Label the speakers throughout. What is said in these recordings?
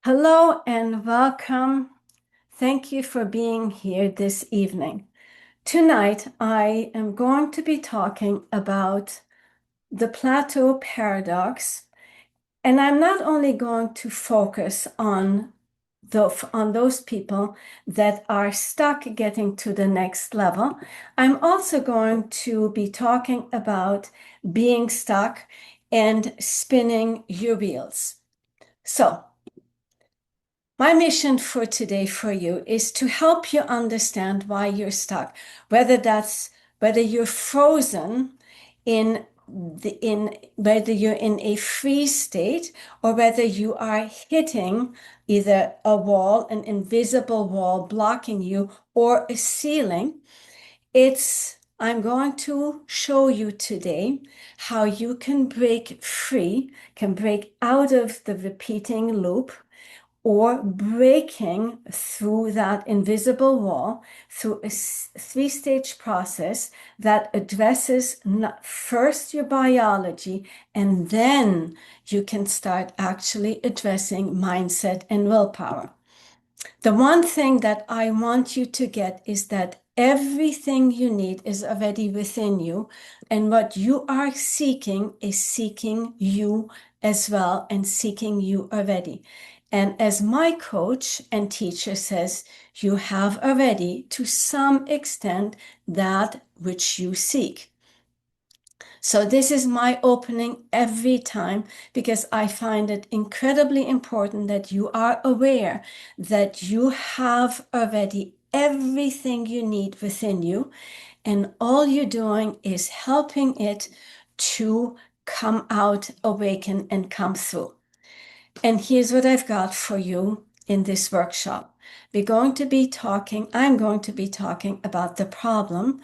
Speaker 1: Hello and welcome. Thank you for being here this evening. Tonight, I am going to be talking about the plateau paradox, and I'm not only going to focus on those people that are stuck getting to the next level. I'm also going to be talking about being stuck and spinning your wheels. So, my mission for today for you is to help you understand why you're stuck, whether you're frozen whether you're in a freeze state or whether you are hitting either a wall, an invisible wall blocking you, or a ceiling. I'm going to show you today how you can break free, can break out of the repeating loop or breaking through that invisible wall through a three-stage process that addresses first your biology, and then you can start actually addressing mindset and willpower. The one thing that I want you to get is that everything you need is already within you, and what you are seeking is seeking you as well and seeking you already. And as my coach and teacher says, you have already, to some extent, that which you seek. So this is my opening every time because I find it incredibly important that you are aware that you have already everything you need within you, and all you're doing is helping it to come out, awaken, and come through. And here's what I've got for you in this workshop. I'm going to be talking about the problem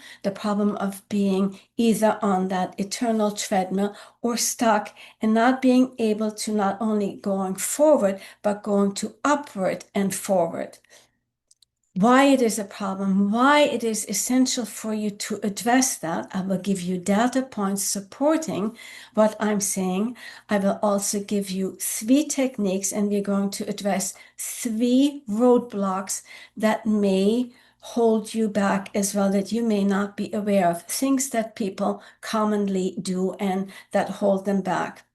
Speaker 1: of being either on that eternal treadmill or stuck and not being able to not only going forward, but going to upward and forward. Why it is a problem, why it is essential for you to address that. I will give you data points supporting what I'm saying. I will also give you 3 techniques, and we're going to address 3 roadblocks that may hold you back as well, that you may not be aware of, things that people commonly do and that hold them back.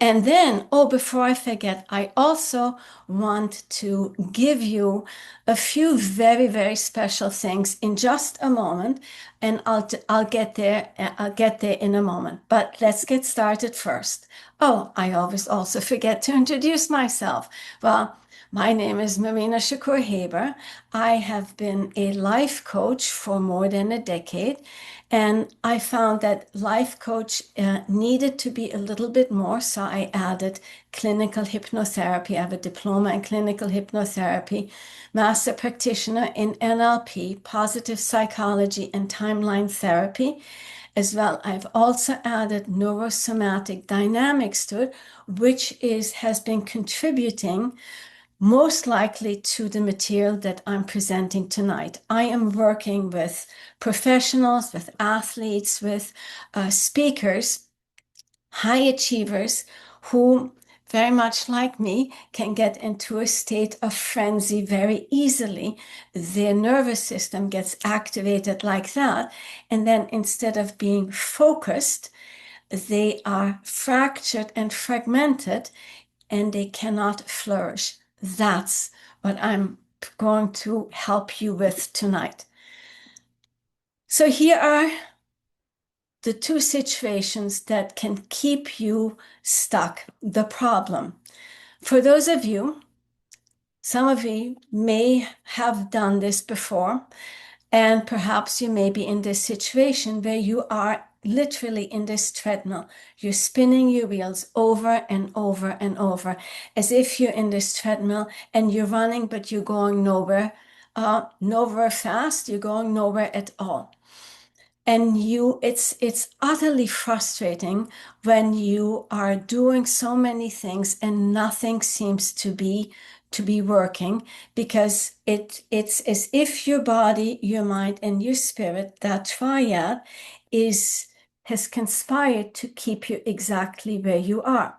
Speaker 1: And then, before I forget, I also want to give you a few very, very special things in just a moment, and I'll get there. I'll get there in a moment. But let's get started first. Oh, I always also forget to introduce myself. Well, my name is Marina Shakur Haber. I have been a life coach for more than a decade, and I found that life coach needed to be a little bit more, so I added clinical hypnotherapy. I have a diploma in clinical hypnotherapy, master practitioner in NLP, positive psychology, and timeline therapy. As well, I've also added neurosomatic dynamics to it, which has been contributing most likely to the material that I'm presenting tonight. I am working with professionals, with athletes, with speakers, high achievers who, very much like me, can get into a state of frenzy very easily. Their nervous system gets activated like that. And then instead of being focused, they are fractured and fragmented, and they cannot flourish. That's what I'm going to help you with tonight. So here are the 2 situations that can keep you stuck, the problem. For those of you, some of you may have done this before, and perhaps you may be in this situation where you are literally in this treadmill. You're spinning your wheels over and over and over, as if you're in this treadmill and you're running, but you're going nowhere, nowhere fast. You're going nowhere at all. And it's utterly frustrating when you are doing so many things and nothing seems to be working, because it's as if your body, your mind, and your spirit, that triad, has conspired to keep you exactly where you are.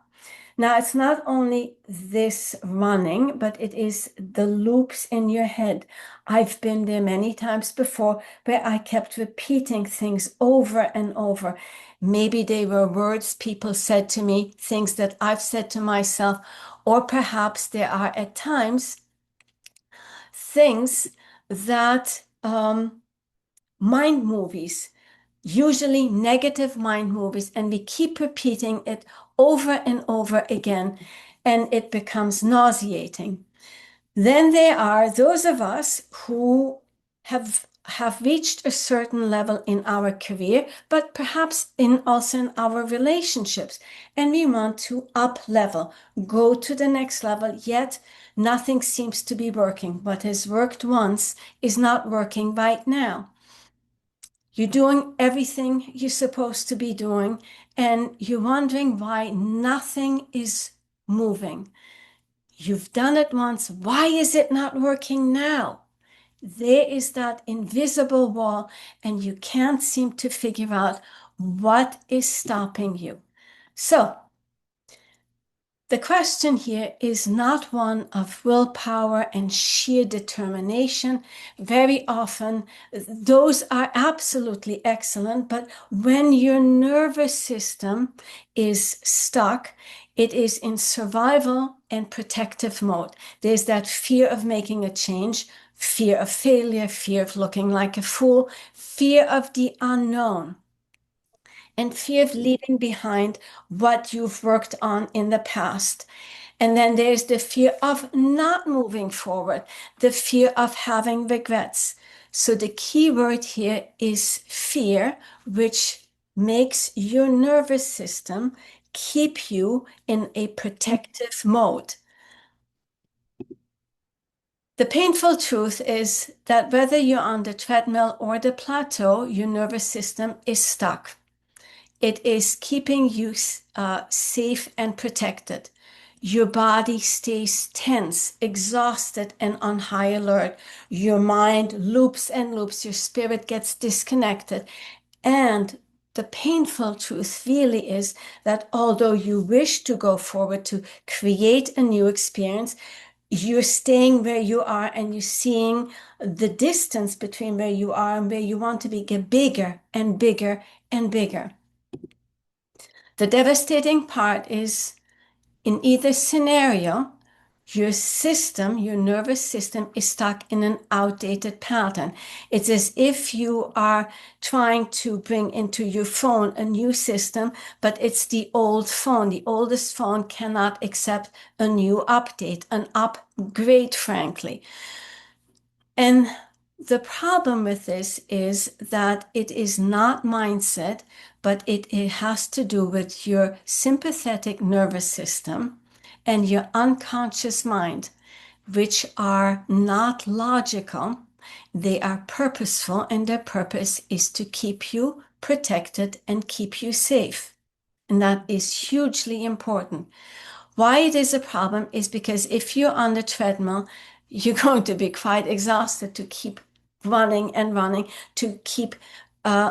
Speaker 1: Now, it's not only this running, but it is the loops in your head. I've been there many times before where I kept repeating things over and over. Maybe they were words people said to me, things that I've said to myself, or perhaps there are at times things that mind movies, usually negative mind movies, and we keep repeating it over and over again, and it becomes nauseating. Then there are those of us who have reached a certain level in our career, but perhaps in also in our relationships, and we want to up level, go to the next level, yet nothing seems to be working. What has worked once is not working right now. You're doing everything you're supposed to be doing, and you're wondering why nothing is moving. You've done it once. Why is it not working now? There is that invisible wall, and you can't seem to figure out what is stopping you. So, the question here is not one of willpower and sheer determination. Very often, those are absolutely excellent, but when your nervous system is stuck, it is in survival and protective mode. There's that fear of making a change, fear of failure, fear of looking like a fool, fear of the unknown, and fear of leaving behind what you've worked on in the past. And then there's the fear of not moving forward, the fear of having regrets. So the key word here is fear, which makes your nervous system keep you in a protective mode. The painful truth is that whether you're on the treadmill or the plateau, your nervous system is stuck. It is keeping you safe and protected. Your body stays tense, exhausted, and on high alert. Your mind loops and loops. Your spirit gets disconnected. And the painful truth really is that although you wish to go forward to create a new experience, you're staying where you are and you're seeing the distance between where you are and where you want to be get bigger and bigger and bigger. The devastating part is in either scenario, your system, your nervous system is stuck in an outdated pattern. It's as if you are trying to bring into your phone a new system, but it's the old phone. The oldest phone cannot accept a new update, an upgrade, frankly. And the problem with this is that it is not mindset, but it has to do with your sympathetic nervous system and your unconscious mind, which are not logical. They are purposeful, and their purpose is to keep you protected and keep you safe. And that is hugely important. Why it is a problem is because if you're on the treadmill, you're going to be quite exhausted to keep running and running, to keep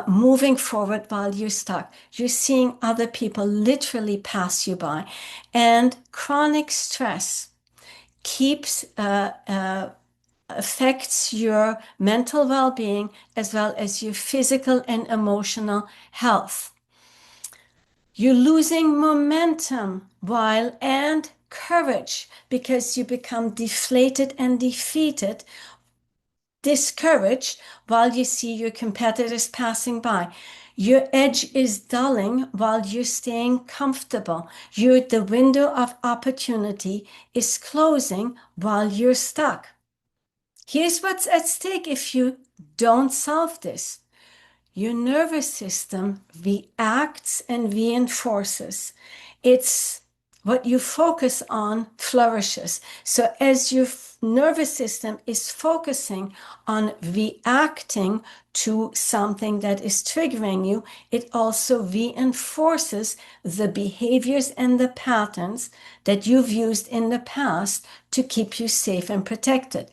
Speaker 1: moving forward while you're stuck. You're seeing other people literally pass you by. And chronic stress keeps affects your mental well-being as well as your physical and emotional health. You're losing momentum while and courage because you become deflated and defeated, discouraged while you see your competitors passing by. Your edge is dulling while you're staying comfortable. The window of opportunity is closing while you're stuck. Here's what's at stake if you don't solve this. Your nervous system reacts and reinforces. It's what you focus on flourishes. So as your nervous system is focusing on reacting to something that is triggering you, it also reinforces the behaviors and the patterns that you've used in the past to keep you safe and protected.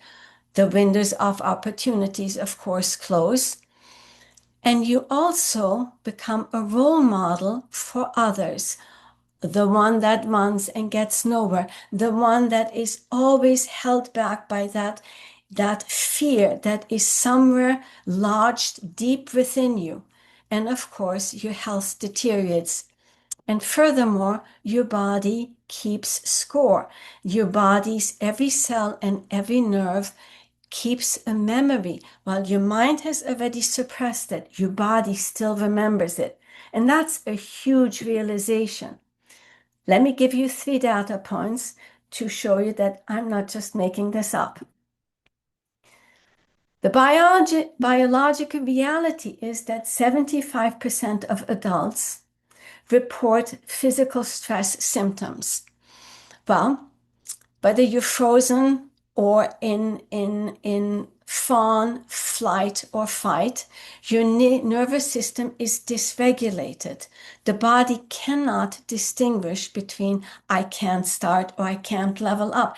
Speaker 1: The windows of opportunities, of course, close. And you also become a role model for others. the one that runs and gets nowhere, the one that is always held back by that fear that is somewhere lodged deep within you. And of course, your health deteriorates. And furthermore, your body keeps score. Your body's every cell and every nerve keeps a memory. While your mind has already suppressed it, your body still remembers it. And that's a huge realization. Let me give you 3 data points to show you that I'm not just making this up. The biological reality is that 75% of adults report physical stress symptoms. Well, whether you're frozen or in fawn, flight, or fight, your nervous system is dysregulated. The body cannot distinguish between I can't start or I can't level up.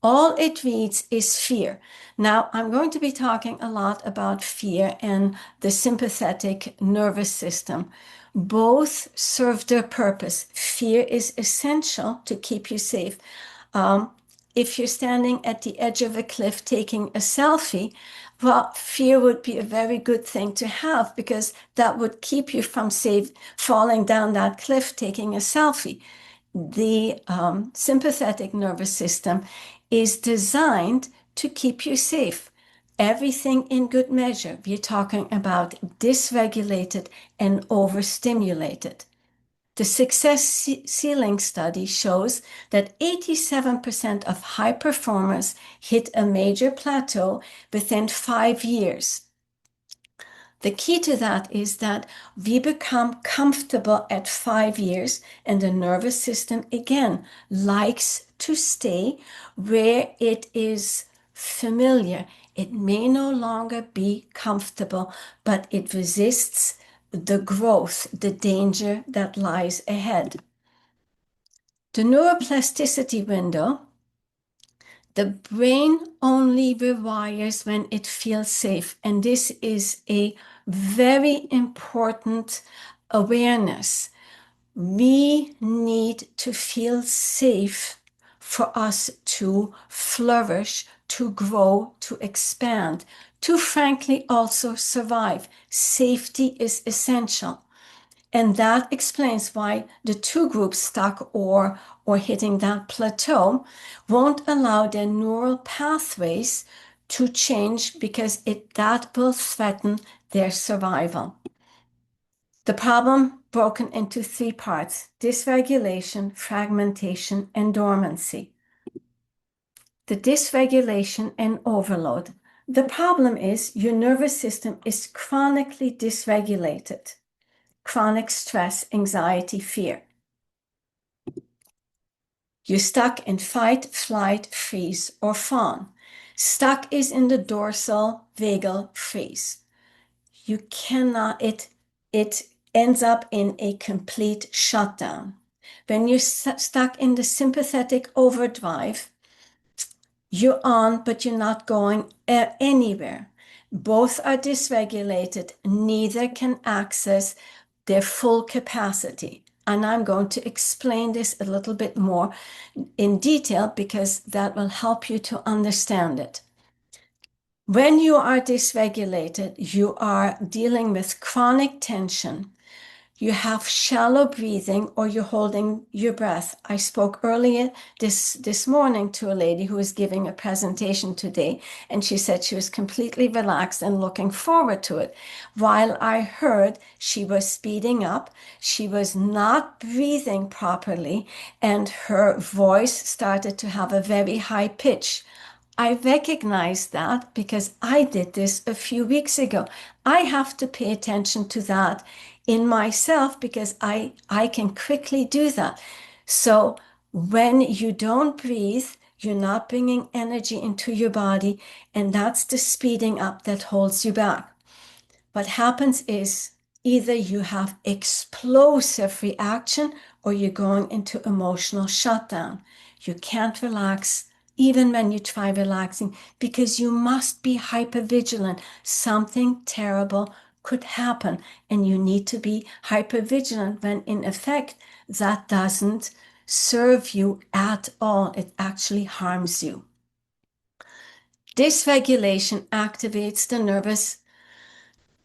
Speaker 1: All it reads is fear. Now, I'm going to be talking a lot about fear and the sympathetic nervous system. Both serve their purpose. Fear is essential to keep you safe. If you're standing at the edge of a cliff taking a selfie, well, fear would be a very good thing to have because that would keep you from falling down that cliff taking a selfie. The sympathetic nervous system is designed to keep you safe. Everything in good measure. We're talking about dysregulated and overstimulated. The success ceiling study shows that 87% of high performers hit a major plateau within 5 years. The key to that is that we become comfortable at 5 years, and the nervous system again likes to stay where it is familiar. It may no longer be comfortable, but it resists the growth, the danger that lies ahead. The neuroplasticity window, the brain only rewires when it feels safe. And this is a very important awareness. We need to feel safe for us to flourish, to grow, to expand, to frankly also survive. Safety is essential. And that explains why the 2 groups stuck or hitting that plateau won't allow their neural pathways to change because that will threaten their survival. The problem broken into 3 parts: dysregulation, fragmentation, and dormancy. The dysregulation and overload. The problem is your nervous system is chronically dysregulated. Chronic stress, anxiety, fear. You're stuck in fight, flight, freeze, or fawn. Stuck is in the dorsal vagal freeze. You cannot, it ends up in a complete shutdown. When you're stuck in the sympathetic overdrive, you're on, but you're not going anywhere. Both are dysregulated. Neither can access their full capacity. And I'm going to explain this a little bit more in detail because that will help you to understand it. When you are dysregulated, you are dealing with chronic tension. You have shallow breathing or you're holding your breath. I spoke earlier this morning to a lady who was giving a presentation today, and she said she was completely relaxed and looking forward to it. While I heard she was speeding up, she was not breathing properly, and her voice started to have a very high pitch. I recognize that because I did this a few weeks ago. I have to pay attention to that in myself because I can quickly do that. So when you don't breathe, you're not bringing energy into your body, and that's the speeding up that holds you back. What happens is either you have explosive reaction or you're going into emotional shutdown. You can't relax even when you try relaxing because you must be hypervigilant. Something terrible could happen. And you need to be hypervigilant when in effect that doesn't serve you at all. It actually harms you. Dysregulation activates the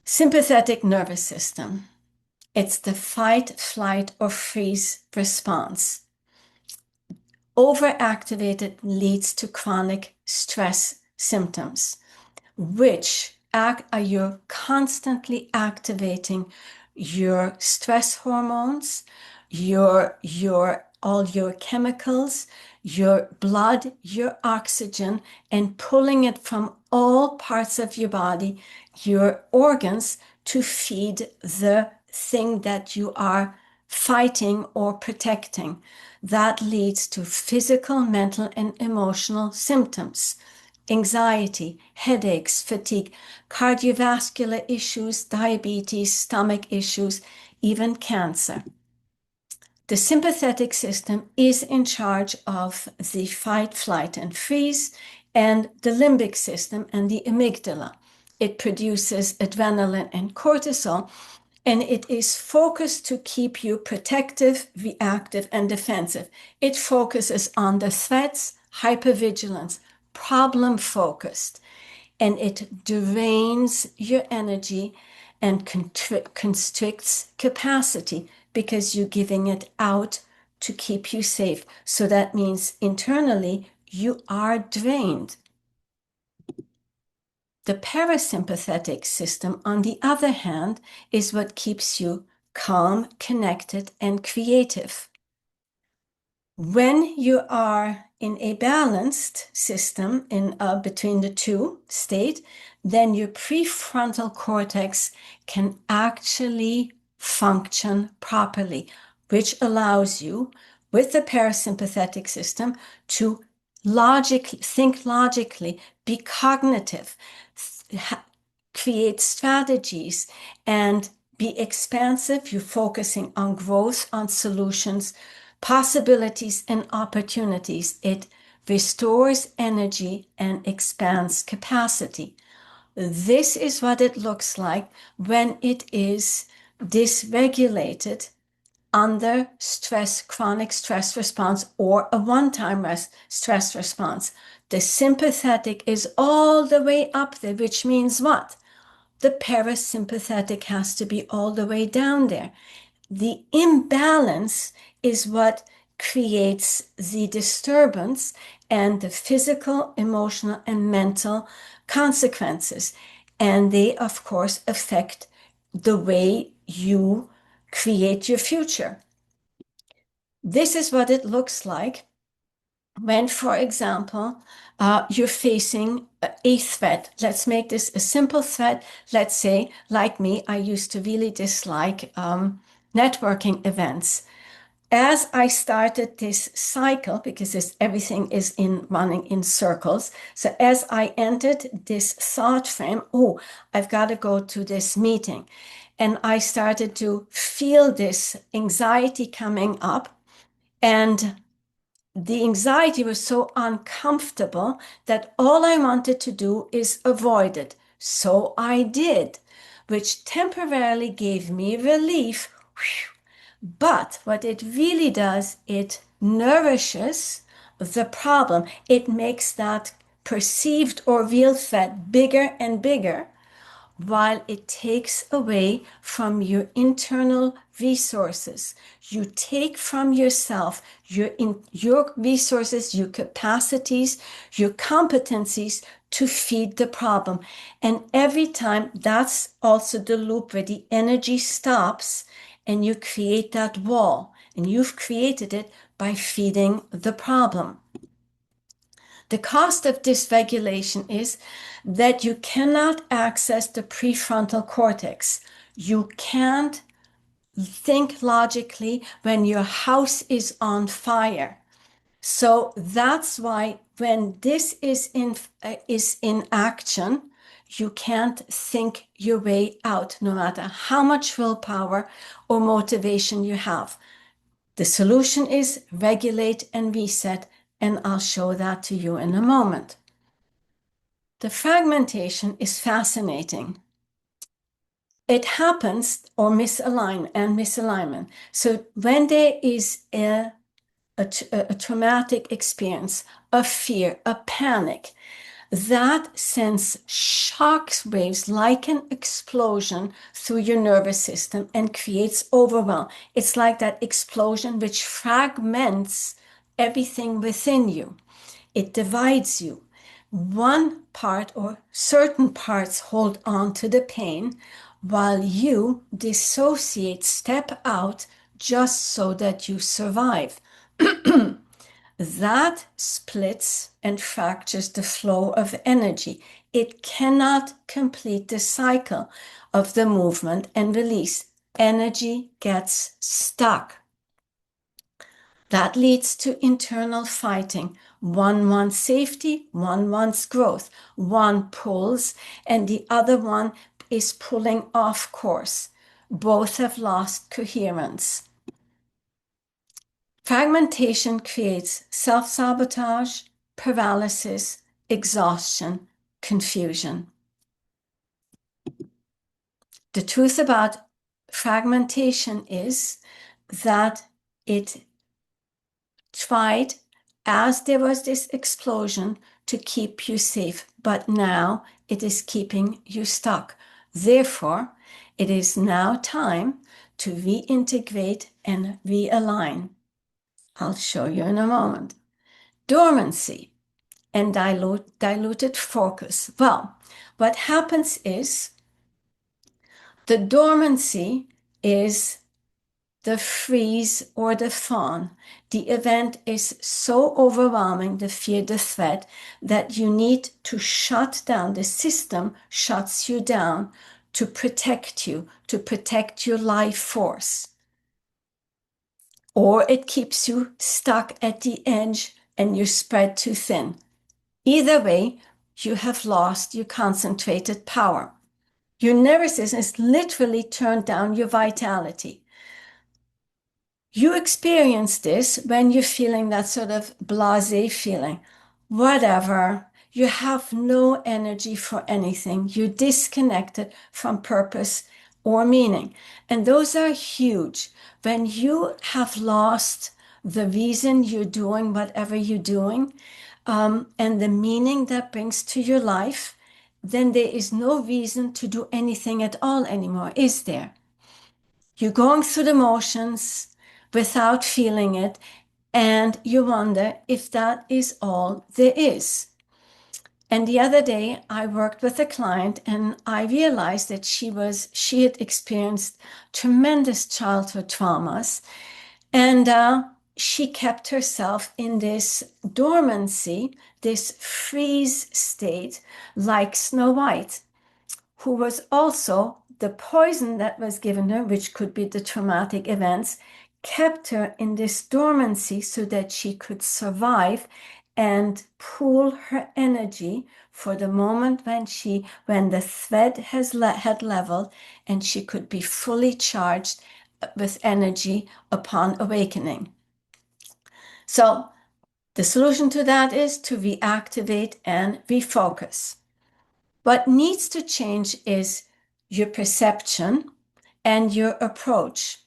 Speaker 1: sympathetic nervous system. It's the fight, flight, or freeze response. Overactivated leads to chronic stress symptoms, which you're constantly activating your stress hormones, all your chemicals, your blood, your oxygen, and pulling it from all parts of your body, your organs, to feed the thing that you are fighting or protecting. That leads to physical, mental, and emotional symptoms: anxiety, headaches, fatigue, cardiovascular issues, diabetes, stomach issues, even cancer. The sympathetic system is in charge of the fight, flight, and freeze, and the limbic system and the amygdala. It produces adrenaline and cortisol, and it is focused to keep you protective, reactive, and defensive. It focuses on the threats, hypervigilance, problem-focused, and it drains your energy and constricts capacity because you're giving it out to keep you safe. So that means internally you are drained. The parasympathetic system, on the other hand, is what keeps you calm, connected, and creative. When you are in a balanced system between the two state, then your prefrontal cortex can actually function properly, which allows you, with the parasympathetic system, to think logically, be cognitive, create strategies, and be expansive. You're focusing on growth, on solutions, possibilities, and opportunities. It restores energy and expands capacity. This is what it looks like when it is dysregulated under stress, chronic stress response, or a one-time stress response. The sympathetic is all the way up there, which means what? The parasympathetic has to be all the way down there. The imbalance is what creates the disturbance and the physical, emotional, and mental consequences. And they, of course, affect the way you create your future. This is what it looks like when, for example, you're facing a threat. Let's make this a simple threat. Let's say, like me, I used to really dislike networking events. As I started this cycle, because everything is running in circles, so as I entered this thought frame, oh, I've got to go to this meeting, and I started to feel this anxiety coming up, and the anxiety was so uncomfortable that all I wanted to do is avoid it. So I did, which temporarily gave me relief. But what it really does, it nourishes the problem. It makes that perceived or real threat bigger and bigger, while it takes away from your internal resources. You take from yourself your resources, your capacities, your competencies to feed the problem. And every time, that's also the loop where the energy stops and you create that wall. And you've created it by feeding the problem. The cost of dysregulation is that you cannot access the prefrontal cortex. You can't think logically when your house is on fire. So that's why when this is in action, you can't think your way out, no matter how much willpower or motivation you have. The solution is regulate and reset, and I'll show that to you in a moment. The fragmentation is fascinating. it happens, or misalignment. So when there is a traumatic experience, a fear, a panic, that sends shock waves like an explosion through your nervous system and creates overwhelm. It's like that explosion which fragments everything within you. It divides you. One part or certain parts hold on to the pain while you dissociate, step out just so that you survive. That splits and fractures the flow of energy. It cannot complete the cycle of the movement and release. Energy gets stuck. That leads to internal fighting. One wants safety, one wants growth. One pulls, and the other one is pulling off course. Both have lost coherence. Fragmentation creates self-sabotage, paralysis, exhaustion, confusion. The truth about fragmentation is that it tried, as there was this explosion, to keep you safe, but now it is keeping you stuck. Therefore, it is now time to reintegrate and realign. I'll show you in a moment. Dormancy and diluted focus. Well, what happens is the dormancy is the freeze or the fawn. The event is so overwhelming, the fear, the threat, that you need to shut down. The system shuts you down to protect you, to protect your life force. Or it keeps you stuck at the edge and you're spread too thin. Either way, you have lost your concentrated power. Your nervous system is literally turned down your vitality. You experience this when you're feeling that sort of blasé feeling. Whatever. You have no energy for anything. You're disconnected from purpose or meaning. And those are huge. When you have lost the reason you're doing whatever you're doing, and the meaning that brings to your life, then there is no reason to do anything at all anymore, is there? You're going through the motions without feeling it, and you wonder if that is all there is. And the other day, I worked with a client, and I realized that she had experienced tremendous childhood traumas, and she kept herself in this dormancy, this freeze state, like Snow White, who was also the poison that was given her, which could be the traumatic events, kept her in this dormancy so that she could survive and pool her energy for the moment when the thread had leveled and she could be fully charged with energy upon awakening. So the solution to that is to reactivate and refocus. What needs to change is your perception and your approach.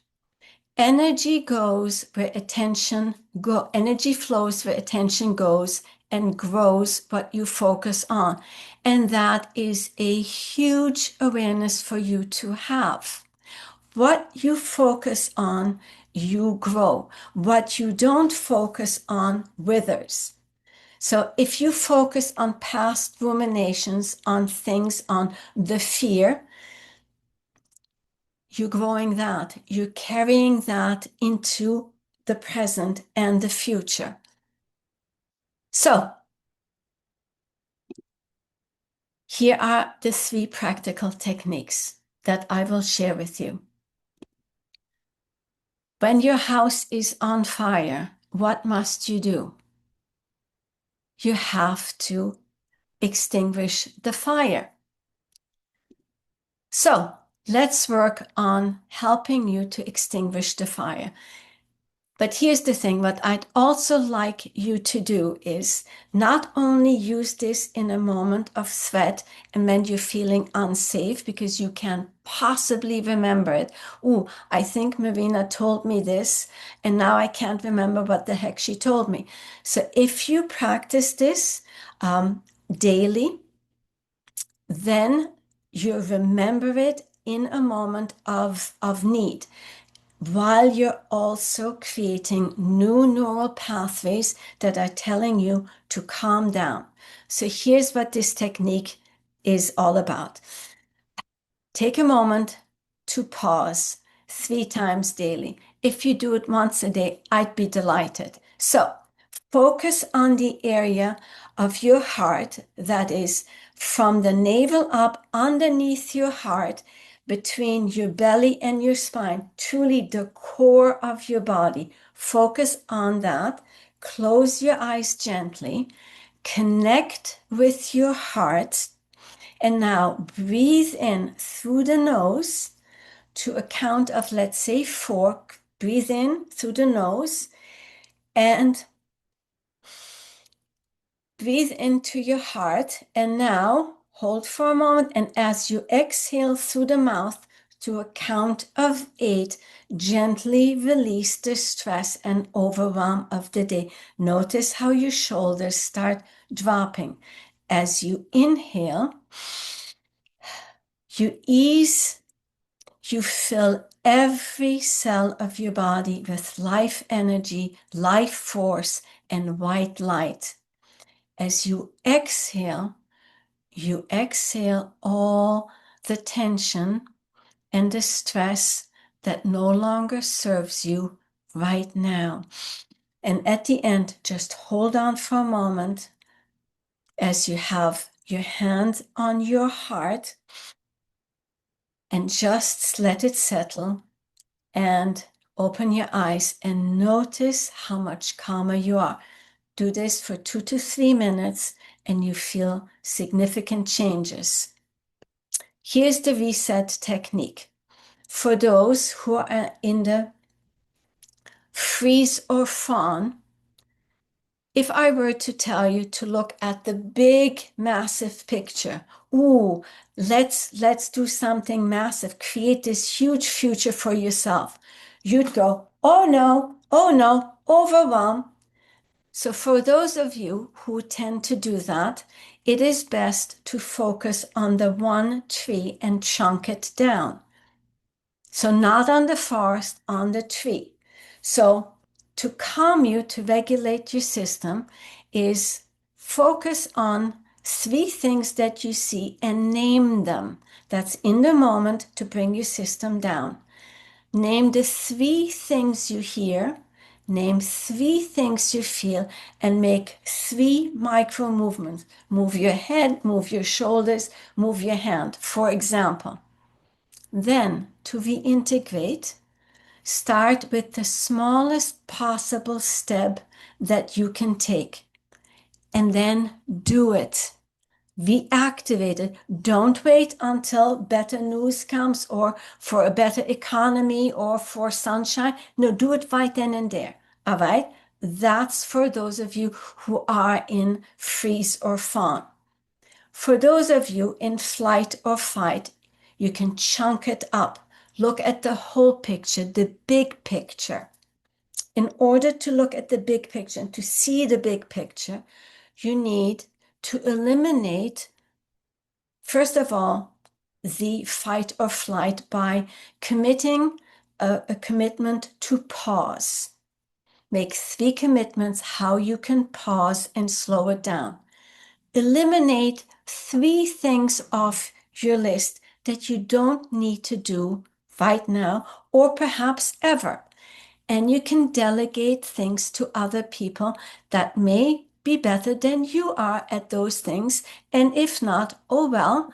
Speaker 1: Energy goes where attention goes. Energy flows where attention goes and grows what you focus on. And that is a huge awareness for you to have. What you focus on, you grow. What you don't focus on withers. So if you focus on past ruminations, on things, on the fear, you're growing that. You're carrying that into the present and the future. So here are the 3 practical techniques that I will share with you. When your house is on fire, what must you do? You have to extinguish the fire. So let's work on helping you to extinguish the fire. But here's the thing, what I'd also like you to do is not only use this in a moment of threat and when you're feeling unsafe because you can't possibly remember it. Oh, I think Marina told me this, and now I can't remember what the heck she told me. So if you practice this daily, then you remember it in a moment of need, while you're also creating new neural pathways that are telling you to calm down. So here's what this technique is all about. Take a moment to pause 3 times daily. If you do it once a day, I'd be delighted. So focus on the area of your heart that is from the navel up underneath your heart, between your belly and your spine, truly the core of your body. Focus on that. Close your eyes gently. Connect with your heart. And now breathe in through the nose to a count of, let's say, 4. Breathe in through the nose and breathe into your heart. And now hold for a moment. And as you exhale through the mouth to a count of 8, gently release the stress and overwhelm of the day. Notice how your shoulders start dropping. As you inhale, you ease. You fill every cell of your body with life energy, life force, and white light. As you exhale all the tension and the stress that no longer serves you right now. And at the end, just hold on for a moment as you have your hand on your heart and just let it settle. And open your eyes and notice how much calmer you are. Do this for 2 to 3 minutes and you feel significant changes. Here's the reset technique. For those who are in the freeze or fawn, if I were to tell you to look at the big, massive picture, ooh, let's do something massive, create this huge future for yourself, you'd go, oh no, overwhelm. So for those of you who tend to do that, it is best to focus on the one tree and chunk it down. So not on the forest, on the tree. So to calm you, to regulate your system, is focus on 3 things that you see and name them. That's in the moment to bring your system down. Name the 3 things you hear, name 3 things you feel, and make 3 micro movements. Move your head, move your shoulders, move your hand, for example. Then, to reintegrate, start with the smallest possible step that you can take, and then do it. Reactivate it. Don't wait until better news comes or for a better economy or for sunshine. No, do it right then and there. All right? That's for those of you who are in freeze or fawn. For those of you in flight or fight, you can chunk it up. Look at the whole picture, the big picture. In order to look at the big picture and to see the big picture, you need to eliminate, first of all, the fight or flight by committing a commitment to pause. Make 3 commitments how you can pause and slow it down. Eliminate 3 things off your list that you don't need to do right now or perhaps ever. And you can delegate things to other people that may be better than you are at those things. And if not, oh well,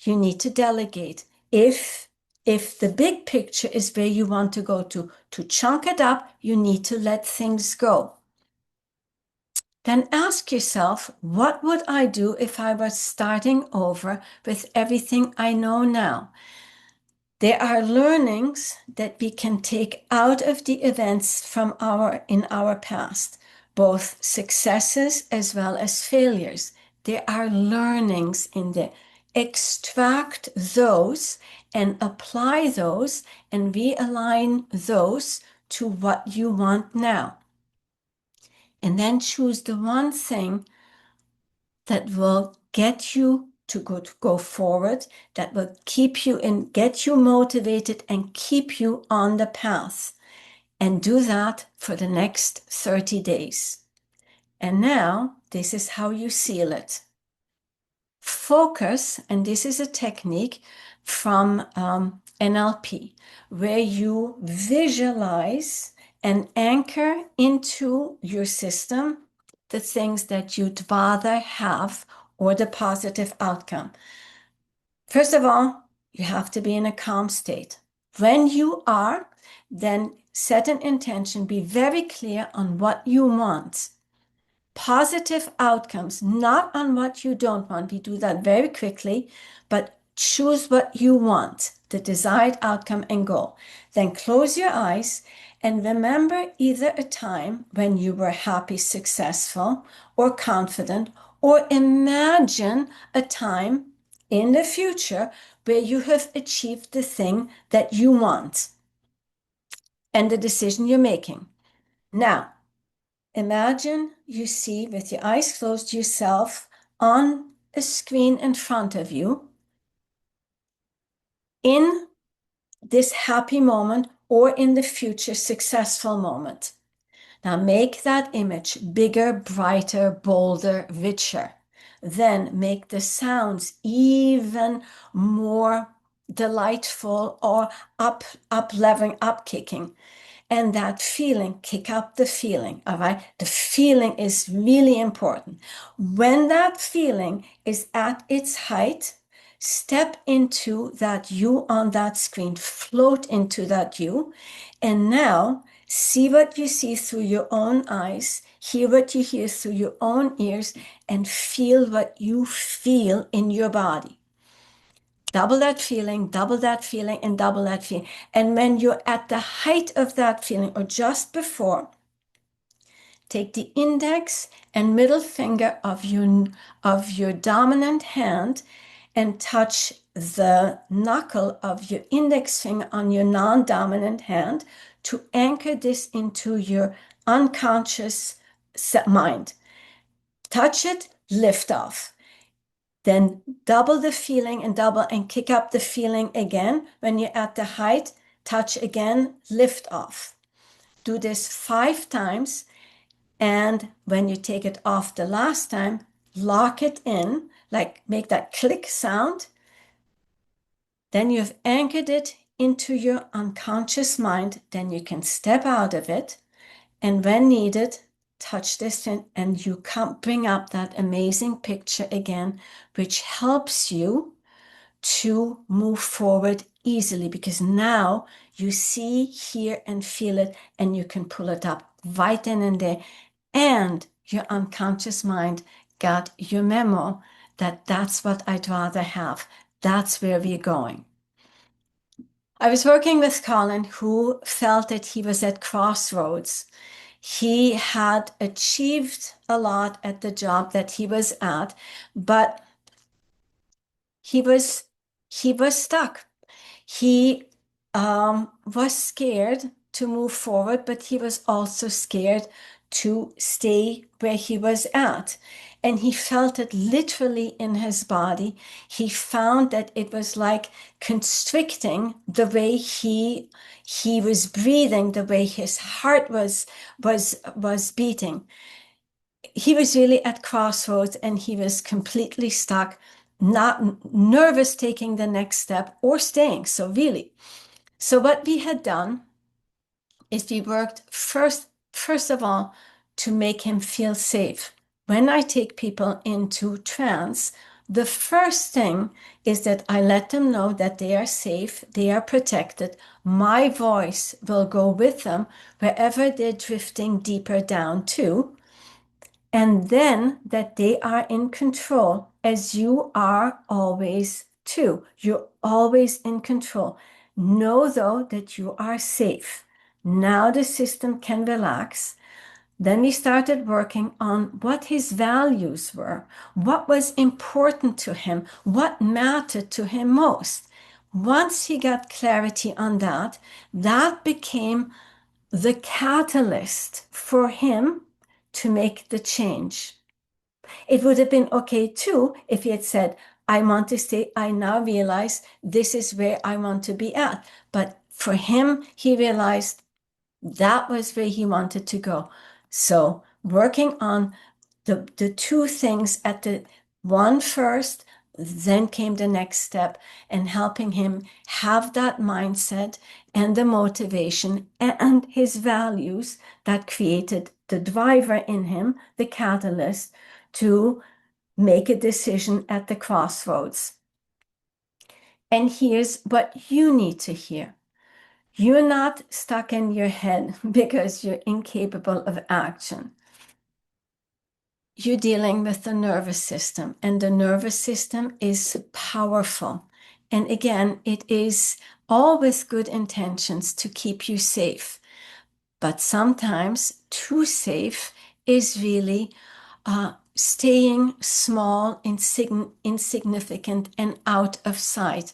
Speaker 1: you need to delegate. If the big picture is where you want to go to chunk it up, you need to let things go. Then ask yourself, what would I do if I was starting over with everything I know now? There are learnings that we can take out of the events from in our past, both successes as well as failures. There are learnings in there. Extract those and apply those and realign those to what you want now. And then choose the one thing that will get you to go forward, that will keep you and get you motivated and keep you on the path. And do that for the next 30 days. And now, this is how you seal it. Focus, and this is a technique from NLP, where you visualize and anchor into your system the things that you'd rather have or the positive outcome. First of all, you have to be in a calm state. When you are, then set an intention, be very clear on what you want. Positive outcomes, not on what you don't want. We do that very quickly, but choose what you want, the desired outcome and goal. Then close your eyes and remember either a time when you were happy, successful, or confident, or imagine a time in the future where you have achieved the thing that you want and the decision you're making. Now, imagine you see with your eyes closed yourself on a screen in front of you in this happy moment or in the future successful moment. Now make that image bigger, brighter, bolder, richer. Then make the sounds even more delightful or up-leveling, up-kicking. And that feeling, kick up the feeling, all right? The feeling is really important. When that feeling is at its height, step into that you on that screen, float into that you, and now see what you see through your own eyes, hear what you hear through your own ears, and feel what you feel in your body. Double that feeling, and double that feeling. And when you're at the height of that feeling or just before, take the index and middle finger of your dominant hand and touch the knuckle of your index finger on your non-dominant hand to anchor this into your unconscious mind. Touch it, lift off. Then double the feeling and kick up the feeling again. When you're at the height, touch again, lift off. Do this 5 times. And when you take it off the last time, lock it in, like make that click sound. Then you've anchored it into your unconscious mind. Then you can step out of it. And when needed, touch this and you bring up that amazing picture again, which helps you to move forward easily because now you see, hear, and feel it, and you can pull it up right then and there. And your unconscious mind got your memo that that's what I'd rather have. That's where we're going. I was working with Colin, who felt that he was at crossroads. He had achieved a lot at the job that he was at, but he was stuck. He was scared to move forward, but he was also scared to stay where he was at. And he felt it literally in his body. He found that it was like constricting the way he was breathing, the way his heart was beating. He was really at crossroads and he was completely stuck, not nervous taking the next step or staying. So what we had done is we worked first of all to make him feel safe. When I take people into trance, the first thing is that I let them know that they are safe, they are protected. My voice will go with them wherever they're drifting deeper down to. And then that they are in control, as you are always too. You're always in control. Know, though, that you are safe. Now the system can relax. Then we started working on what his values were, what was important to him, what mattered to him most. Once he got clarity on that, that became the catalyst for him to make the change. It would have been okay too if he had said, I want to stay, I now realize this is where I want to be at. But for him, he realized that was where he wanted to go. So working on the two things at the one first, then came the next step, and helping him have that mindset and the motivation and his values that created the driver in him, the catalyst to make a decision at the crossroads. And here's what you need to hear. You're not stuck in your head because you're incapable of action. You're dealing with the nervous system, and the nervous system is powerful. And again, it is all with good intentions to keep you safe. But sometimes too safe is really staying small, insignificant, and out of sight.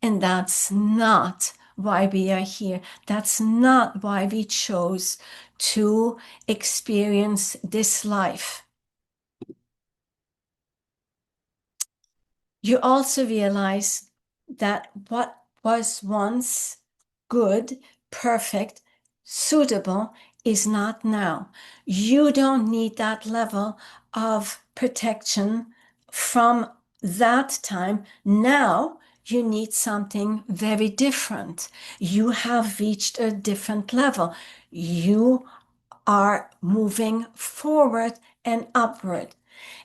Speaker 1: And that's not why we are here. That's not why we chose to experience this life. You also realize that what was once good, perfect, suitable is not now. You don't need that level of protection from that time. Now you need something very different. You have reached a different level. You are moving forward and upward.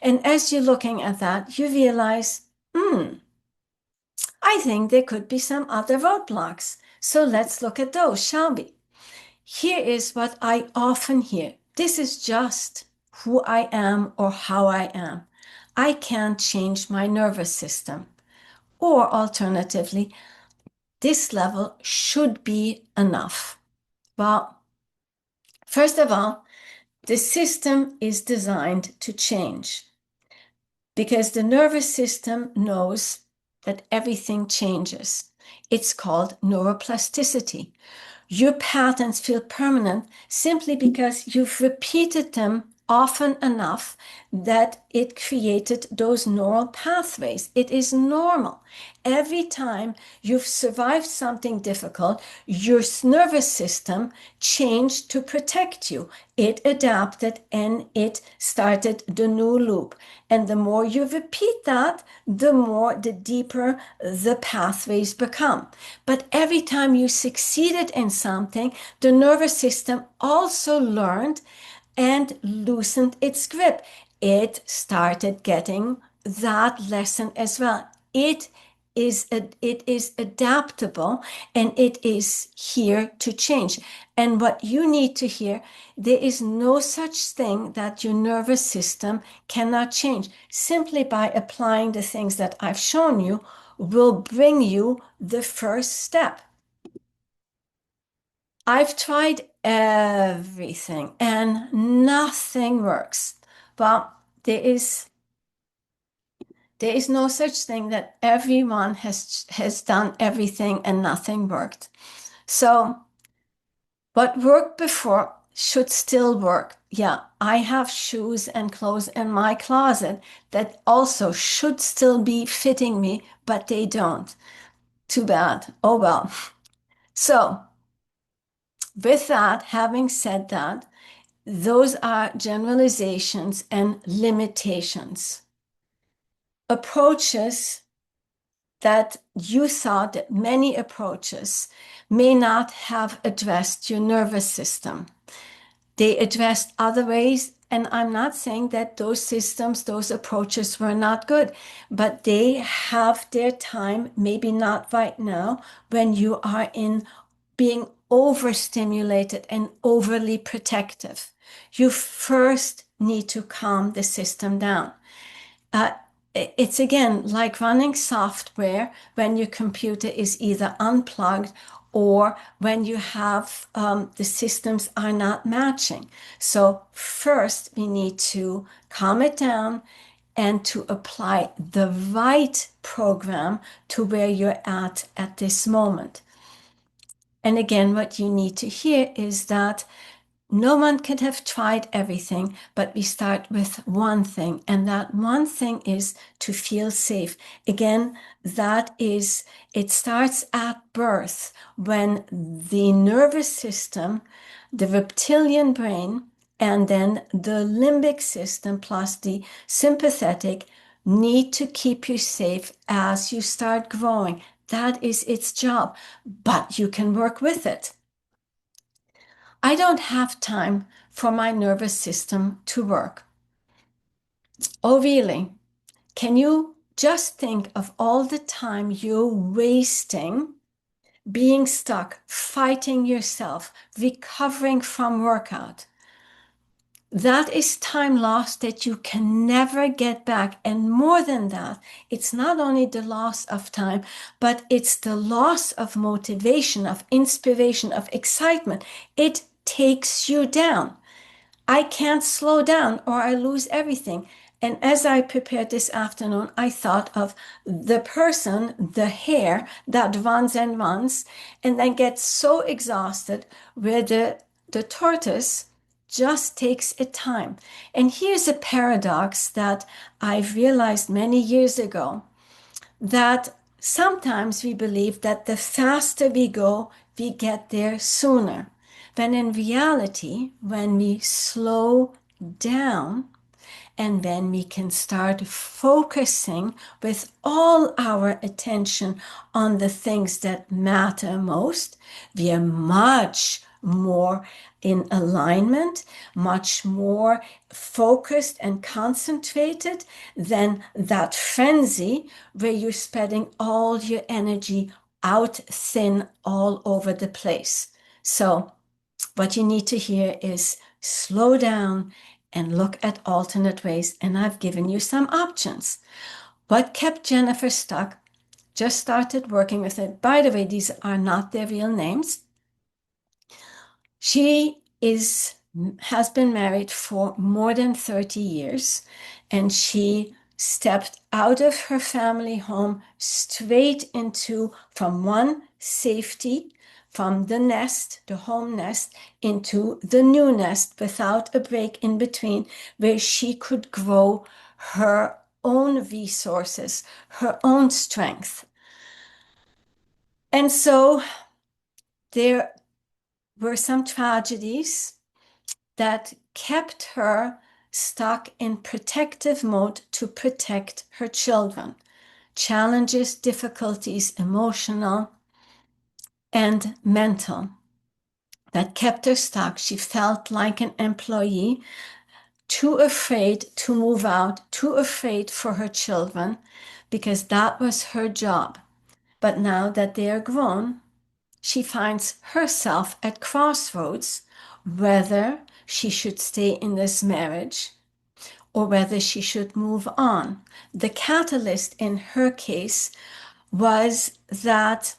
Speaker 1: And as you're looking at that, you realize, I think there could be some other roadblocks. So let's look at those, shall we? Here is what I often hear. This is just who I am or how I am. I can't change my nervous system. Or alternatively, this level should be enough. Well, first of all, the system is designed to change because the nervous system knows that everything changes. It's called neuroplasticity. Your patterns feel permanent simply because you've repeated them often enough that it created those neural pathways. It is normal. Every time you've survived something difficult, your nervous system changed to protect you. It adapted and it started the new loop. And the more you repeat that, the deeper the pathways become. But every time you succeeded in something, the nervous system also learned and loosened its grip. It started getting that lesson as well. It is adaptable and it is here to change. And what you need to hear, there is no such thing that your nervous system cannot change. Simply by applying the things that I've shown you will bring you the first step. I've tried everything and nothing works. Well, there is no such thing that everyone has done everything and nothing worked. So what worked before should still work. Yeah, I have shoes and clothes in my closet that also should still be fitting me, but they don't. Too bad. Oh well. So with that, having said that, those are generalizations and limitations. Approaches that you thought that many approaches may not have addressed your nervous system. They addressed other ways, and I'm not saying that those systems, those approaches were not good, but they have their time, maybe not right now, when you are in being overstimulated and overly protective. You first need to calm the system down. it's again like running software when your computer is either unplugged or when you have the systems are not matching. So first we need to calm it down and to apply the right program to where you're at this moment. And again, what you need to hear is that no one can have tried everything, but we start with one thing, and that one thing is to feel safe. Again, it starts at birth when the nervous system, the reptilian brain, and then the limbic system plus the sympathetic need to keep you safe as you start growing. That is its job, but you can work with it. I don't have time for my nervous system to work. Oh, really? Can you just think of all the time you're wasting being stuck, fighting yourself, recovering from workout? That is time lost that you can never get back. And more than that, it's not only the loss of time, but it's the loss of motivation, of inspiration, of excitement. It takes you down. I can't slow down or I lose everything. And as I prepared this afternoon, I thought of the person, the hare that runs and runs and then gets so exhausted where the tortoise just takes a time. And here's a paradox that I've realized many years ago, that sometimes we believe that the faster we go, we get there sooner. When in reality, when we slow down, and then we can start focusing with all our attention on the things that matter most, we are much more in alignment, much more focused and concentrated than that frenzy where you're spending all your energy out thin all over the place. So what you need to hear is slow down and look at alternate ways. And I've given you some options. What kept Jennifer stuck? Just started working with it. By the way, these are not their real names. She has been married for more than 30 years, and she stepped out of her family home straight into from one safety, from the nest, the home nest, into the new nest without a break in between, where she could grow her own resources, her own strength. And so there were some tragedies that kept her stuck in protective mode to protect her children. Challenges, difficulties, emotional and mental, that kept her stuck. She felt like an employee, too afraid to move out, too afraid for her children, because that was her job. But now that they are grown, she finds herself at crossroads, whether she should stay in this marriage or whether she should move on. The catalyst in her case was that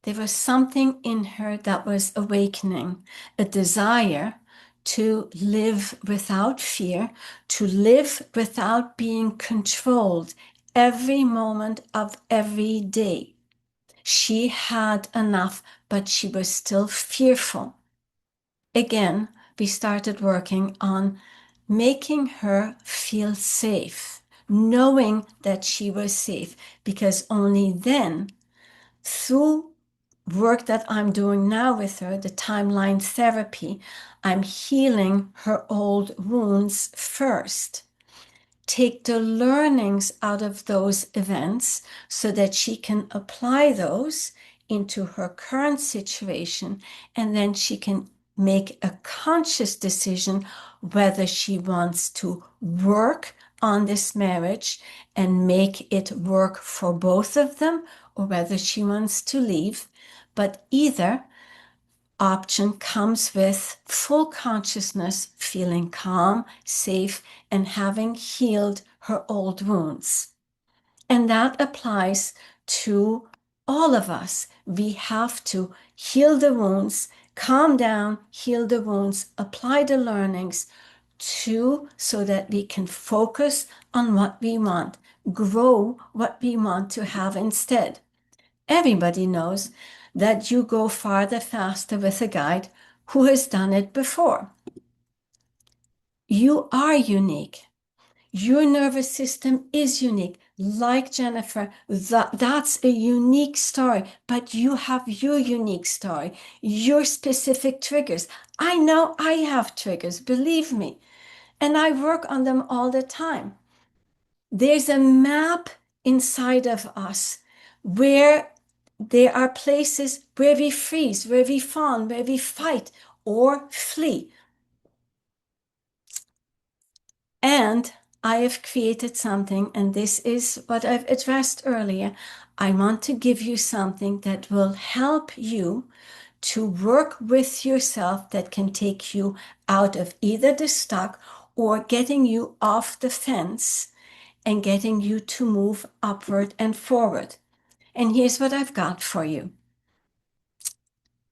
Speaker 1: there was something in her that was awakening, a desire to live without fear, to live without being controlled every moment of every day. She had enough, but she was still fearful. Again, we started working on making her feel safe, knowing that she was safe, because only then, through work that I'm doing now with her, the timeline therapy, I'm healing her old wounds first. Take the learnings out of those events so that she can apply those into her current situation, and then she can make a conscious decision whether she wants to work on this marriage and make it work for both of them or whether she wants to leave. But either option comes with full consciousness, feeling calm, safe, and having healed her old wounds. And that applies to all of us. We have to heal the wounds, calm down, heal the wounds, apply the learnings so that we can focus on what we want, grow what we want to have instead. Everybody knows that you go farther faster with a guide who has done it before. You are unique. Your nervous system is unique. Like Jennifer, that's a unique story, but you have your unique story, your specific triggers. I know I have triggers, believe me, and I work on them all the time. There's a map inside of us where there are places where we freeze, where we fawn, where we fight or flee. And I have created something, and this is what I've addressed earlier. I want to give you something that will help you to work with yourself, that can take you out of either the stuck or getting you off the fence and getting you to move upward and forward. And here's what I've got for you.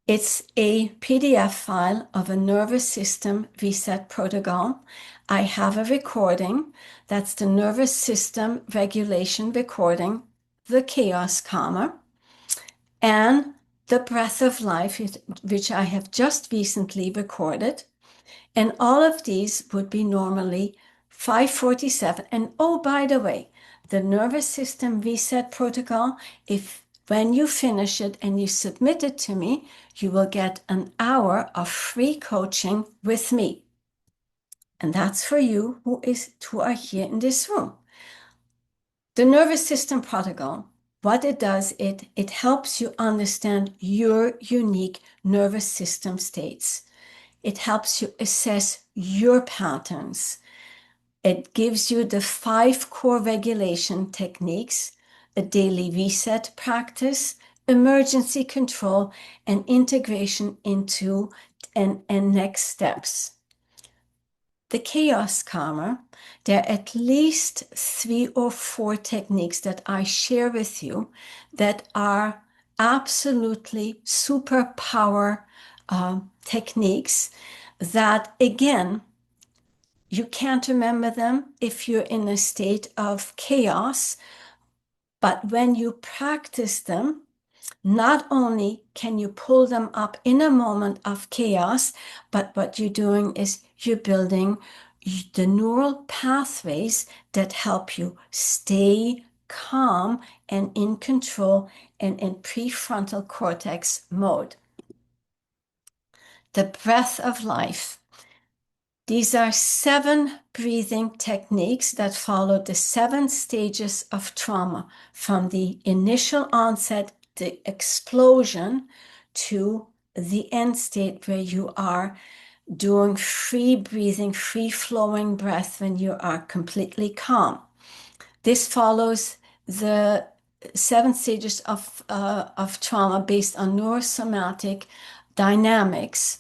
Speaker 1: It's a PDF file of a nervous system reset protocol. I have a recording. That's the nervous system regulation recording, the chaos calmer, and the breath of life, which I have just recently recorded. And all of these would be normally $547. And oh, by the way, the nervous system reset protocol, when you finish it and you submit it to me, you will get an hour of free coaching with me. And that's for you who are here in this room. The nervous system protocol, what it does, it helps you understand your unique nervous system states. It helps you assess your patterns. It gives you the 5 core regulation techniques, a daily reset practice, emergency control, and integration into and next steps. The chaos calmer, there are at least 3 or 4 techniques that I share with you that are absolutely superpower techniques that, again, you can't remember them if you're in a state of chaos, but when you practice them, not only can you pull them up in a moment of chaos, but what you're doing is you're building the neural pathways that help you stay calm and in control and in prefrontal cortex mode. The breath of life. These are 7 breathing techniques that follow the 7 stages of trauma, from the initial onset, the explosion, to the end state where you are doing free breathing, free flowing breath when you are completely calm. This follows the 7 stages of trauma based on neurosomatic dynamics.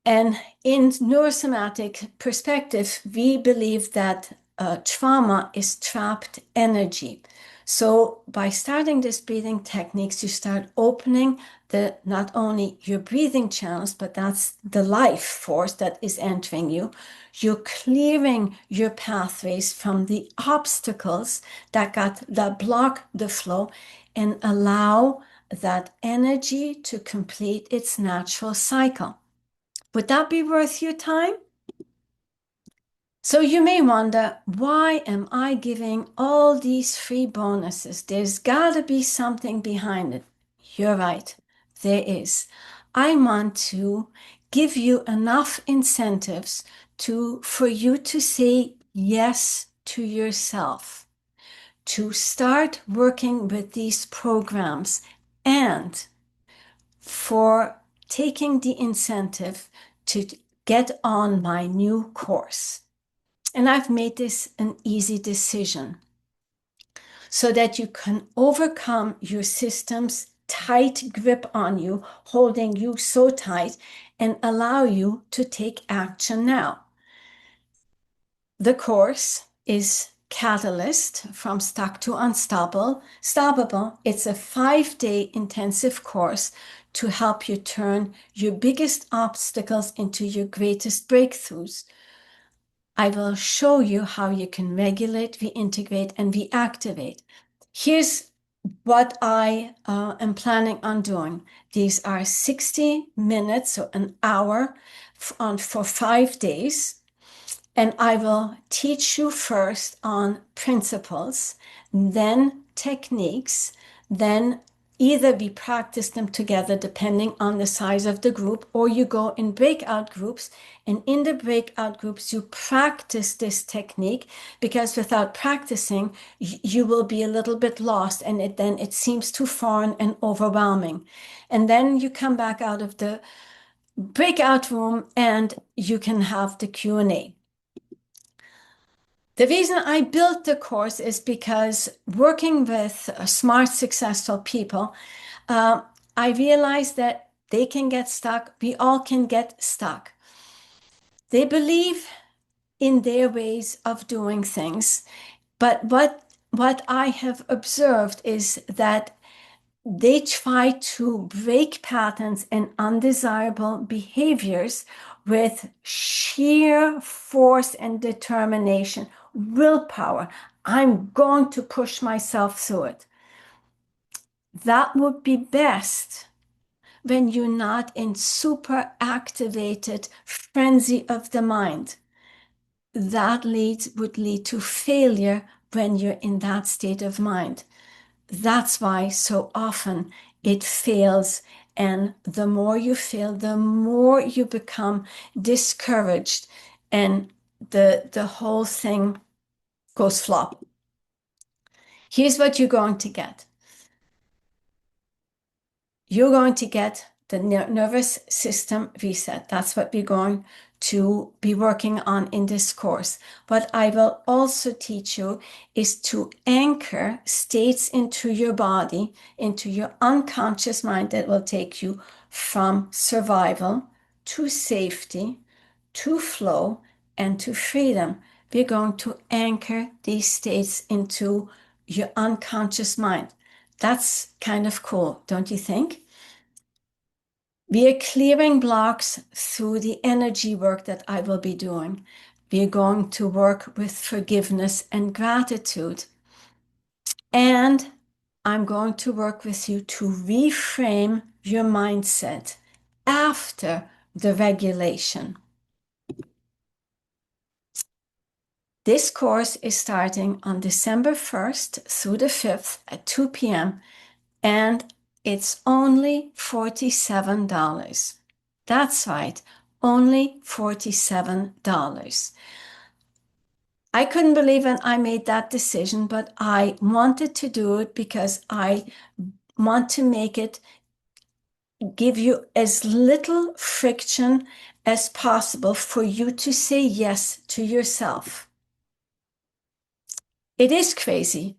Speaker 1: And in neurosomatic perspective, we believe that trauma is trapped energy. So by starting these breathing techniques, you start opening not only your breathing channels, but that's the life force that is entering you. You're clearing your pathways from the obstacles that block the flow and allow that energy to complete its natural cycle. Would that be worth your time? So you may wonder, why am I giving all these free bonuses? There's got to be something behind it. You're right, there is. I want to give you enough incentives for you to say yes to yourself, to start working with these programs, and for taking the incentive to get on my new course. And I've made this an easy decision so that you can overcome your system's tight grip on you, holding you so tight, and allow you to take action now. The course is Catalyst from Stuck to Unstoppable. Stoppable. It's a 5-day intensive course to help you turn your biggest obstacles into your greatest breakthroughs. I will show you how you can regulate, reintegrate, and reactivate. Here's what I am planning on doing. These are 60 minutes, so an hour for 5 days. And I will teach you first on principles, then techniques, then either we practice them together depending on the size of the group, or you go in breakout groups. And in the breakout groups, you practice this technique, because without practicing, you will be a little bit lost, and then it seems too foreign and overwhelming. And then you come back out of the breakout room and you can have the Q&A. The reason I built the course is because working with smart, successful people, I realized that they can get stuck. We all can get stuck. They believe in their ways of doing things. But what I have observed is that they try to break patterns and undesirable behaviors with sheer force and determination, willpower. I'm going to push myself through it. That would be best when you're not in super activated frenzy of the mind. That would lead to failure when you're in that state of mind. That's why so often it fails. And the more you fail, the more you become discouraged, and the whole thing goes flop. Here's what you're going to get. You're going to get the nervous system reset. That's what we're going to be working on in this course. What I will also teach you is to anchor states into your body, into your unconscious mind, that will take you from survival to safety, to flow, and to freedom. We're going to anchor these states into your unconscious mind. That's kind of cool, don't you think? We are clearing blocks through the energy work that I will be doing. We are going to work with forgiveness and gratitude. And I'm going to work with you to reframe your mindset after the regulation. This course is starting on December 1st through the 5th at 2 p.m. and it's only $47. That's right, only $47. I couldn't believe when I made that decision, but I wanted to do it because I want to make it give you as little friction as possible for you to say yes to yourself. It is crazy.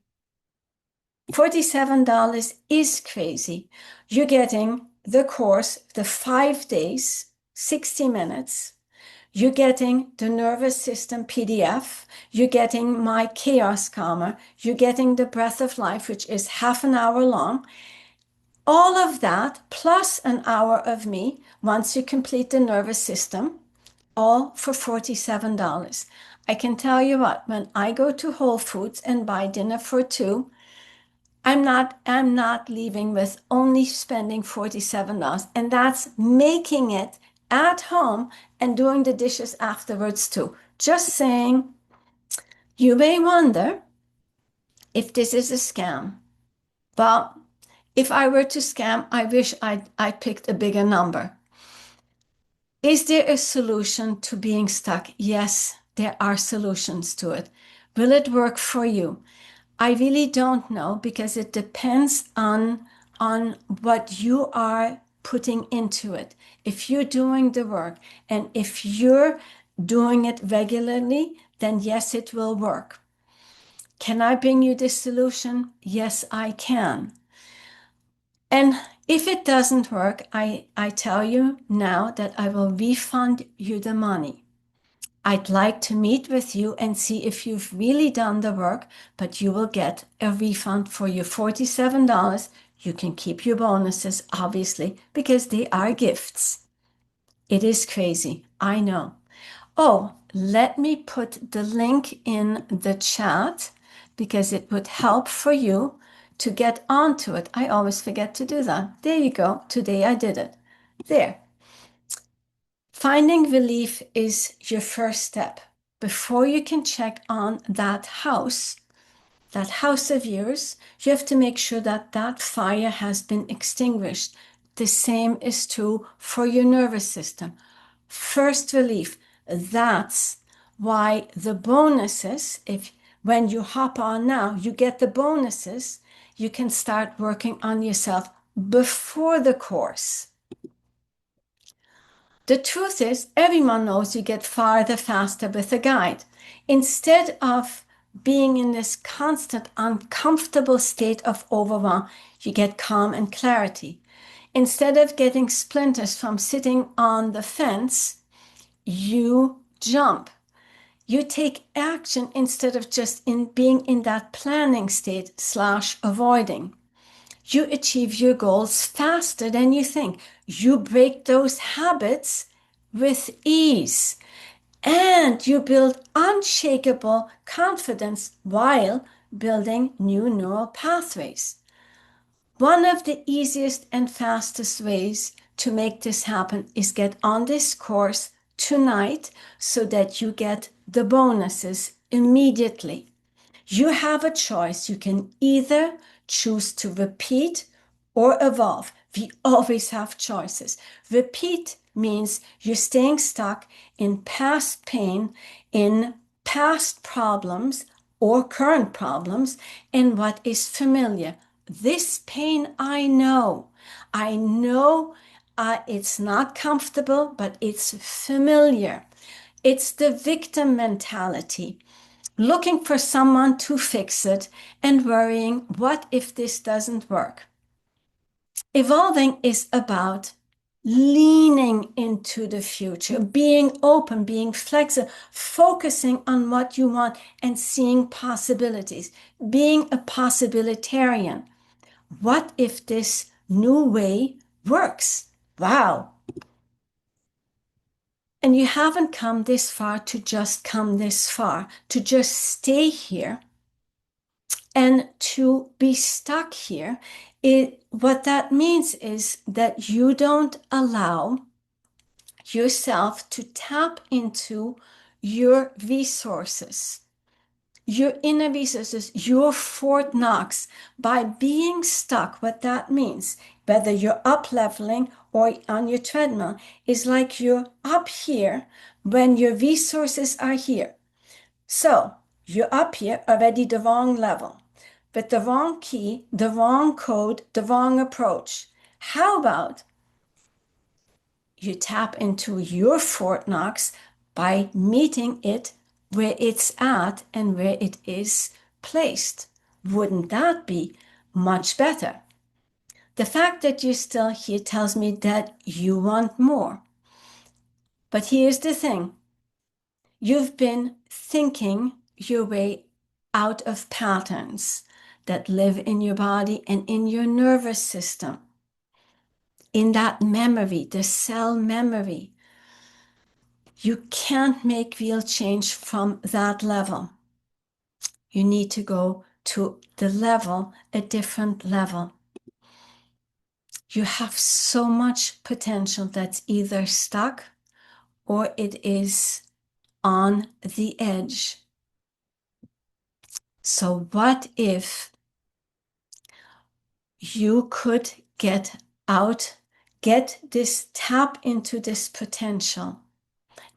Speaker 1: $47 is crazy. You're getting the course, the 5 days, 60 minutes. You're getting the nervous system PDF. You're getting my chaos calmer. You're getting the breath of life, which is half an hour long. All of that plus an hour of me once you complete the nervous system, all for $47. I can tell you what, when I go to Whole Foods and buy dinner for two, I'm not leaving with only spending $47, and that's making it at home and doing the dishes afterwards too. Just saying, you may wonder if this is a scam. But if I were to scam, I wish I picked a bigger number. Is there a solution to being stuck? Yes, there are solutions to it. Will it work for you? I really don't know, because it depends on what you are putting into it. If you're doing the work and if you're doing it regularly, then yes, it will work. Can I bring you this solution? Yes, I can. And if it doesn't work, I tell you now that I will refund you the money. I'd like to meet with you and see if you've really done the work, but you will get a refund for your $47. You can keep your bonuses, obviously, because they are gifts. It is crazy. I know. Oh, let me put the link in the chat because it would help for you to get onto it. I always forget to do that. There you go. Today I did it. There. Finding relief is your first step. Before you can check on that house of yours, you have to make sure that that fire has been extinguished. The same is true for your nervous system. First relief, that's why the bonuses, if when you hop on now, you get the bonuses, you can start working on yourself before the course. The truth is, everyone knows you get farther faster with a guide. Instead of being in this constant uncomfortable state of overwhelm, you get calm and clarity. Instead of getting splinters from sitting on the fence, you jump. You take action instead of just being in that planning state / avoiding. You achieve your goals faster than you think. You break those habits with ease. And you build unshakable confidence while building new neural pathways. One of the easiest and fastest ways to make this happen is get on this course tonight so that you get the bonuses immediately. You have a choice. You can either choose to repeat or evolve. We always have choices. Repeat means you're staying stuck in past pain, in past problems or current problems, in what is familiar. This pain, I know. I know it's not comfortable, but it's familiar. It's the victim mentality, looking for someone to fix it and worrying, what if this doesn't work? Evolving is about leaning into the future, being open, being flexible, focusing on what you want and seeing possibilities, being a possibilitarian. What if this new way works? Wow. And you haven't come this far to just come this far, to just stay here and to be stuck here. What that means is that you don't allow yourself to tap into your resources, your inner resources, your Fort Knox. By being stuck, what that means, whether you're up leveling or on your treadmill, is like you're up here when your resources are here. So you're up here already the wrong level, with the wrong key, the wrong code, the wrong approach. How about you tap into your Fort Knox by meeting it where it's at and where it is placed? Wouldn't that be much better? The fact that you're still here tells me that you want more. But here's the thing. You've been thinking your way out of patterns that live in your body and in your nervous system, in that memory, the cell memory. You can't make real change from that level. You need to go to the level, a different level. You have so much potential that's either stuck or it is on the edge. So what if you could get out, tap into this potential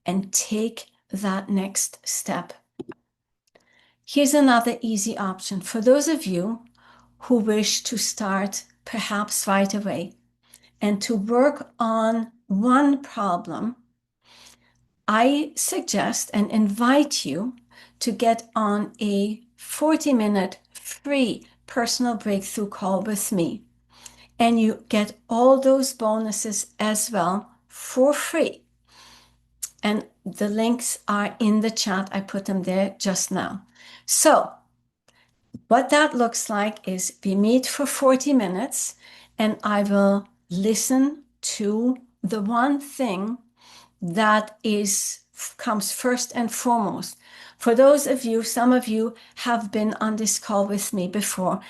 Speaker 1: and take that next step? Here's another easy option for those of you who wish to start perhaps right away and to work on one problem. I suggest and invite you to get on a 40-minute free personal breakthrough call with me. And you get all those bonuses as well for free. And the links are in the chat. I put them there just now. So what that looks like is we meet for 40 minutes and I will listen to the one thing that comes first and foremost. For those of you, some of you have been on this call with me before,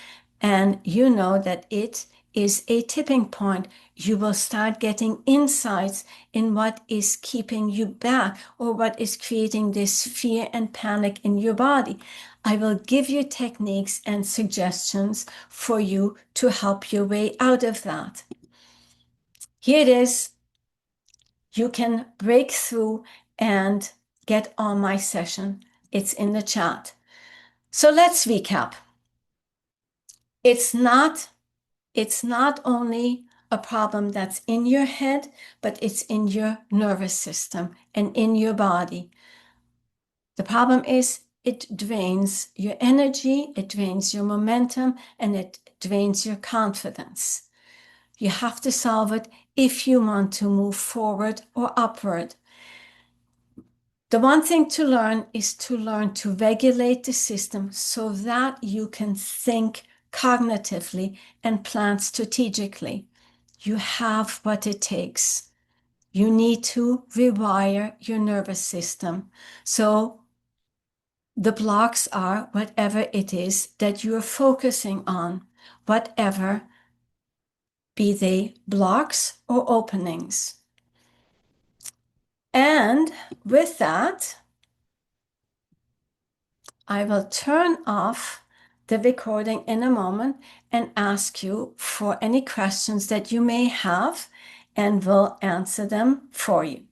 Speaker 1: and you know that it is a tipping point. You will start getting insights in what is keeping you back or what is creating this fear and panic in your body. I will give you techniques and suggestions for you to help your way out of that. Here it is. You can break through and get on my session. It's in the chat. So let's recap. It's not only a problem that's in your head, but it's in your nervous system and in your body. The problem is it drains your energy, it drains your momentum, and it drains your confidence. You have to solve it if you want to move forward or upward. The one thing to learn is to learn to regulate the system so that you can think cognitively and plan strategically. You have what it takes. You need to rewire your nervous system. So the blocks are whatever it is that you're focusing on, whatever, be they blocks or openings. And with that, I will turn off the recording in a moment and ask you for any questions that you may have, and will answer them for you.